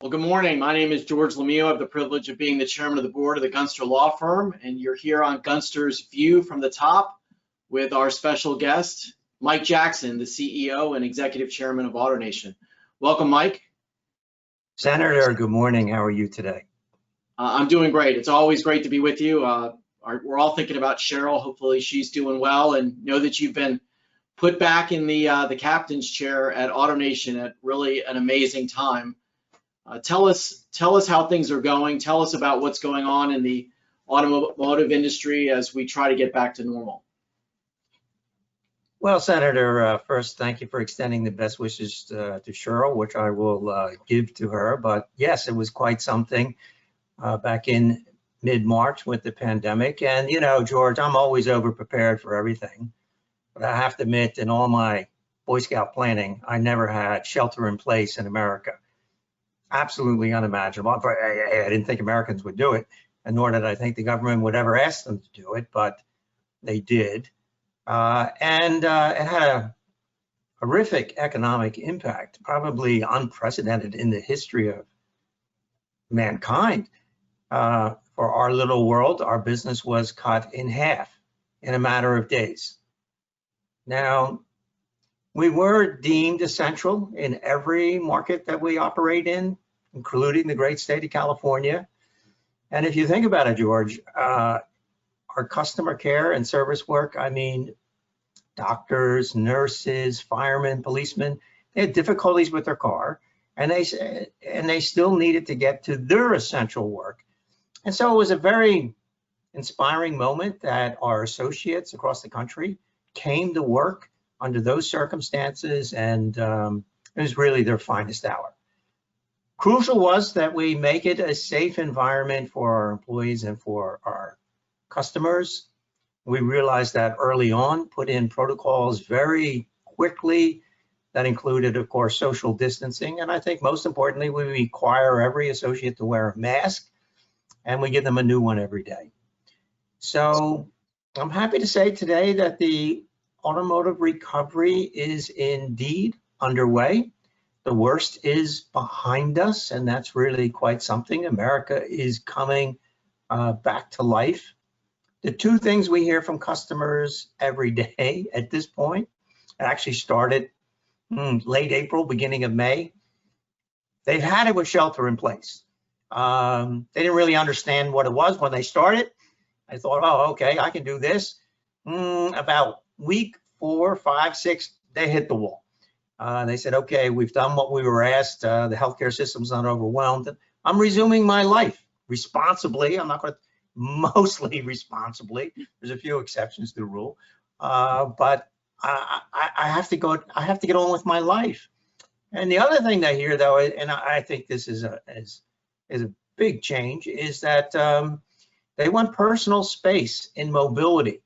Well, good morning. My name is George LeMieux. I have the privilege of being the chairman of the board of the Gunster Law Firm, and you're here on Gunster's View from the Top with our special guest, Mike Jackson, the CEO and executive chairman of AutoNation. Welcome, Mike. Senator, good morning. How are you today? I'm doing great. It's always great to be with you. We're all thinking about Cheryl. Hopefully she's doing well, and know that you've been put back in the captain's chair at AutoNation at really an amazing time. Tell us how things are going. Tell us about what's going on in the automotive industry as we try to get back to normal. Well, Senator, first, thank you for extending the best wishes to Cheryl, which I will give to her. But yes, it was quite something back in mid-March with the pandemic. And, you know, George, I'm always over-prepared for everything. But I have to admit, in all my Boy Scout planning, I never had shelter in place in America. Absolutely unimaginable. I didn't think Americans would do it, and nor did I think the government would ever ask them to do it, but they did. And it had a horrific economic impact, probably unprecedented in the history of mankind. For our little world, our business was cut in half in a matter of days. Now, we were deemed essential in every market that we operate in, including the great state of California. And if you think about it, George, our customer care and service work, I mean, doctors, nurses, firemen, policemen, they had difficulties with their car, and they still needed to get to their essential work. And so it was a very inspiring moment that our associates across the country came to work under those circumstances, and it was really their finest hour. Crucial was that we make it a safe environment for our employees and for our customers. We realized that early on, put in protocols very quickly that included, of course, social distancing. And I think most importantly, we require every associate to wear a mask, and we give them a new one every day. So I'm happy to say today that the automotive recovery is indeed underway. The worst is behind us, and that's really quite something. America is coming back to life. The two things we hear from customers every day at this point, it actually started late April, beginning of May. They've had it with shelter in place. They didn't really understand what it was when they started. I thought, oh, okay, I can do this. About week 4, 5, 6, they hit the wall. They said, okay, we've done what we were asked. The healthcare system's not overwhelmed. I'm resuming my life responsibly. I'm not going to, mostly responsibly. There's a few exceptions to the rule, but I have to go. I have to get on with my life. And the other thing they hear, though, and I think this is a big change, is that they want personal space in mobility.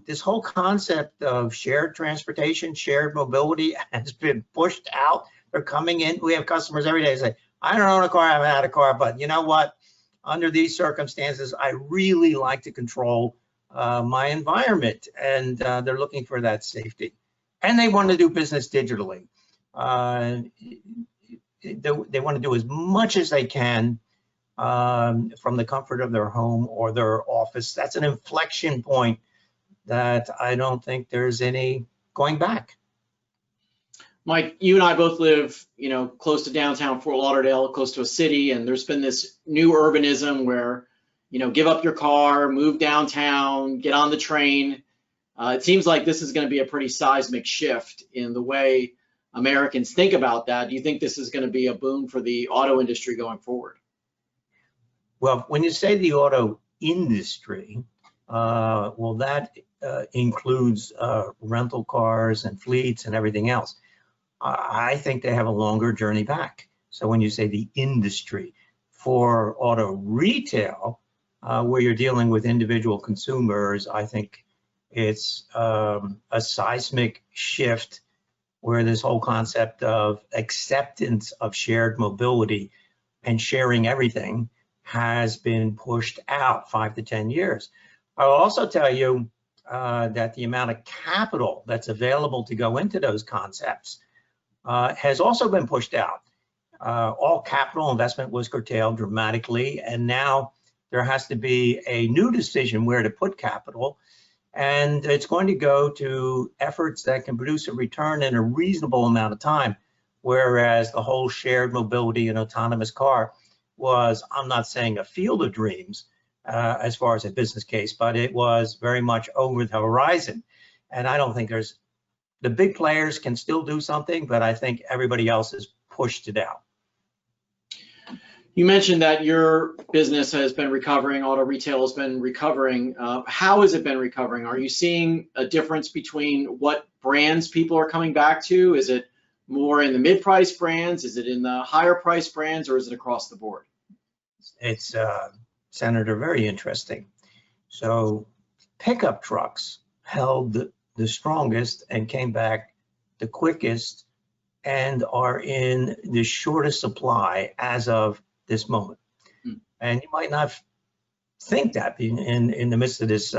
This whole concept of shared transportation, shared mobility has been pushed out. They're coming in. We have customers every day say, I don't own a car, I haven't had a car, but you know what? Under these circumstances, I really like to control my environment, and they're looking for that safety. And they want to do business digitally. They want to do as much as they can from the comfort of their home or their office. That's an inflection point that I don't think there's any going back. Mike, you and I both live, close to downtown Fort Lauderdale, close to a city, and there's been this new urbanism where, give up your car, move downtown, get on the train. It seems like this is going to be a pretty seismic shift in the way Americans think about that. Do you think this is going to be a boon for the auto industry going forward? Well, when you say the auto industry, well, that includes rental cars and fleets and everything else. I think they have a longer journey back. So when you say the industry, for auto retail, where you're dealing with individual consumers, I think it's a seismic shift where this whole concept of acceptance of shared mobility and sharing everything has been pushed out 5 to 10 years. I'll also tell you that the amount of capital that's available to go into those concepts has also been pushed out. all capital investment was curtailed dramatically, and now there has to be a new decision where to put capital, and it's going to go to efforts that can produce a return in a reasonable amount of time, whereas the whole shared mobility and autonomous car was, I'm not saying a field of dreams as far as a business case, but it was very much over the horizon. And I don't think the big players can still do something, but I think everybody else has pushed it out. You mentioned that your business has been recovering, auto retail has been recovering. How has it been recovering? Are you seeing a difference between what brands people are coming back to? Is it more in the mid-price brands? Is it in the higher price brands, or is it across the board? It's, Senator, very interesting. So pickup trucks held the strongest and came back the quickest and are in the shortest supply as of this moment. And you might not think that in the midst of this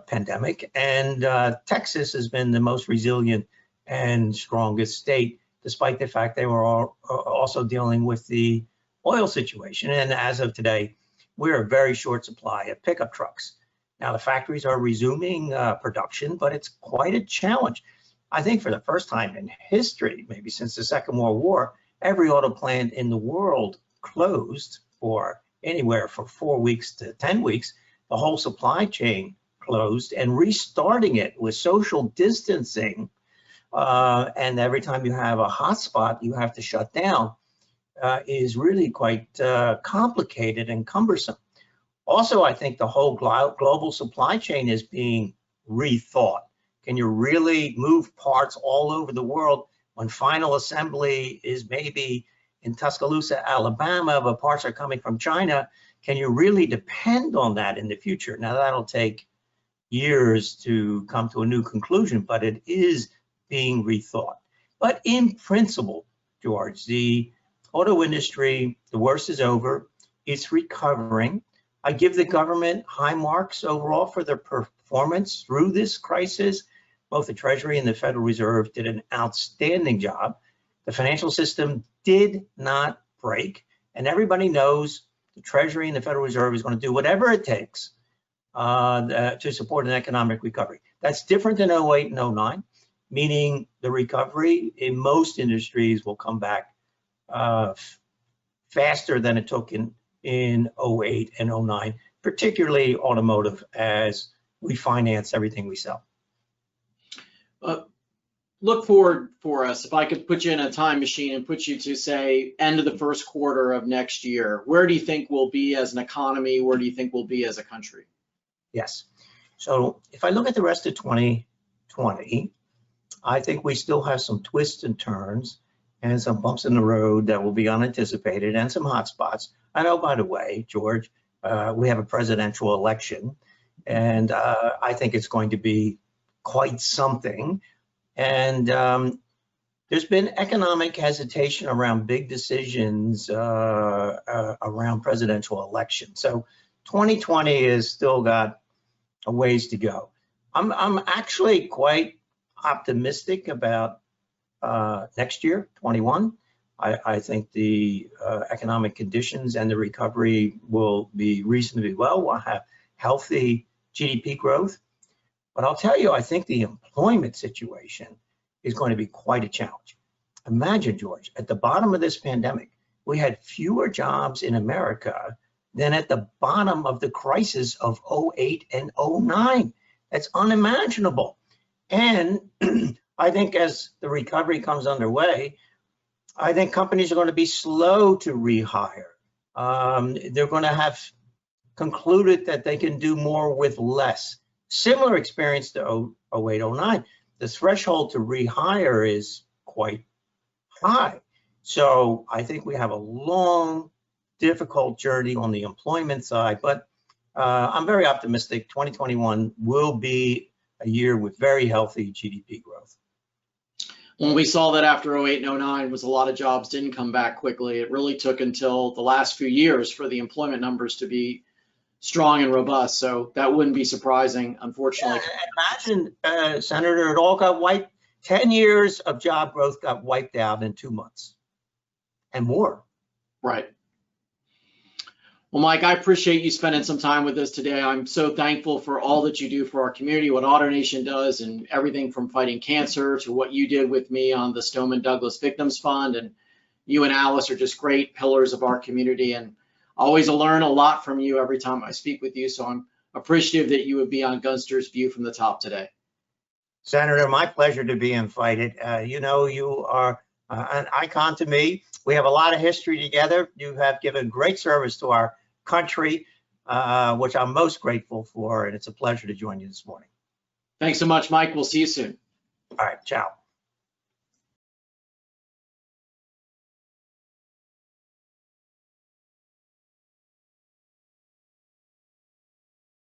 pandemic. And Texas has been the most resilient and strongest state, despite the fact they were also dealing with the oil situation. And as of today, we're a very short supply of pickup trucks. Now the factories are resuming production, but it's quite a challenge. I think for the first time in history, maybe since the Second World War, every auto plant in the world closed for anywhere from 4 weeks to 10 weeks. The whole supply chain closed, and restarting it with social distancing. And every time you have a hotspot, you have to shut down, is really quite complicated and cumbersome. Also, I think the whole global supply chain is being rethought. Can you really move parts all over the world when final assembly is maybe in Tuscaloosa, Alabama, but parts are coming from China? Can you really depend on that in the future? Now that'll take years to come to a new conclusion, but it is being rethought. But in principle, George, the auto industry, the worst is over. It's recovering. I give the government high marks overall for their performance through this crisis. Both the Treasury and the Federal Reserve did an outstanding job. The financial system did not break, and everybody knows the Treasury and the Federal Reserve is going to do whatever it takes to support an economic recovery. That's different than 08 and 09, meaning the recovery in most industries will come back faster than it took in 08 and 09, particularly automotive, as we finance everything we sell. Look forward for us. If I could put you in a time machine and put you to, say, end of the first quarter of next year, where do you think we'll be as an economy? Where do you think we'll be as a country? Yes. So if I look at the rest of 2020, I think we still have some twists and turns and some bumps in the road that will be unanticipated and some hot spots. I know, by the way, George, we have a presidential election, and I think it's going to be quite something. And there's been economic hesitation around big decisions around presidential elections. So 2020 has still got a ways to go. I'm actually quite optimistic about next year, 21. I think the economic conditions and the recovery will be reasonably well. We'll have healthy GDP growth. But I'll tell you, I think the employment situation is going to be quite a challenge. Imagine, George, at the bottom of this pandemic, we had fewer jobs in America than at the bottom of the crisis of 08 and 09. That's unimaginable. And I think as the recovery comes underway, I think companies are going to be slow to rehire. They're going to have concluded that they can do more with less. Similar experience to 08, 09. The threshold to rehire is quite high. So I think we have a long, difficult journey on the employment side, but I'm very optimistic 2021 will be a year with very healthy GDP growth. When we saw that after 08 and 09 was a lot of jobs didn't come back quickly. It really took until the last few years for the employment numbers to be strong and robust. So that wouldn't be surprising, unfortunately. Yeah, imagine, Senator, it all got wiped. 10 years of job growth got wiped out in 2 months. and more. Right. Well, Mike, I appreciate you spending some time with us today. I'm so thankful for all that you do for our community, what AutoNation does, and everything from fighting cancer to what you did with me on the Stoneman Douglas Victims Fund. And you and Alice are just great pillars of our community. And I always learn a lot from you every time I speak with you. So I'm appreciative that you would be on Gunster's View from the Top today. Senator, my pleasure to be invited. You know, you are an icon to me. We have a lot of history together. You have given great service to our country, which I'm most grateful for, and it's a pleasure to join you this morning. Thanks so much, Mike. We'll see you soon. All right, ciao.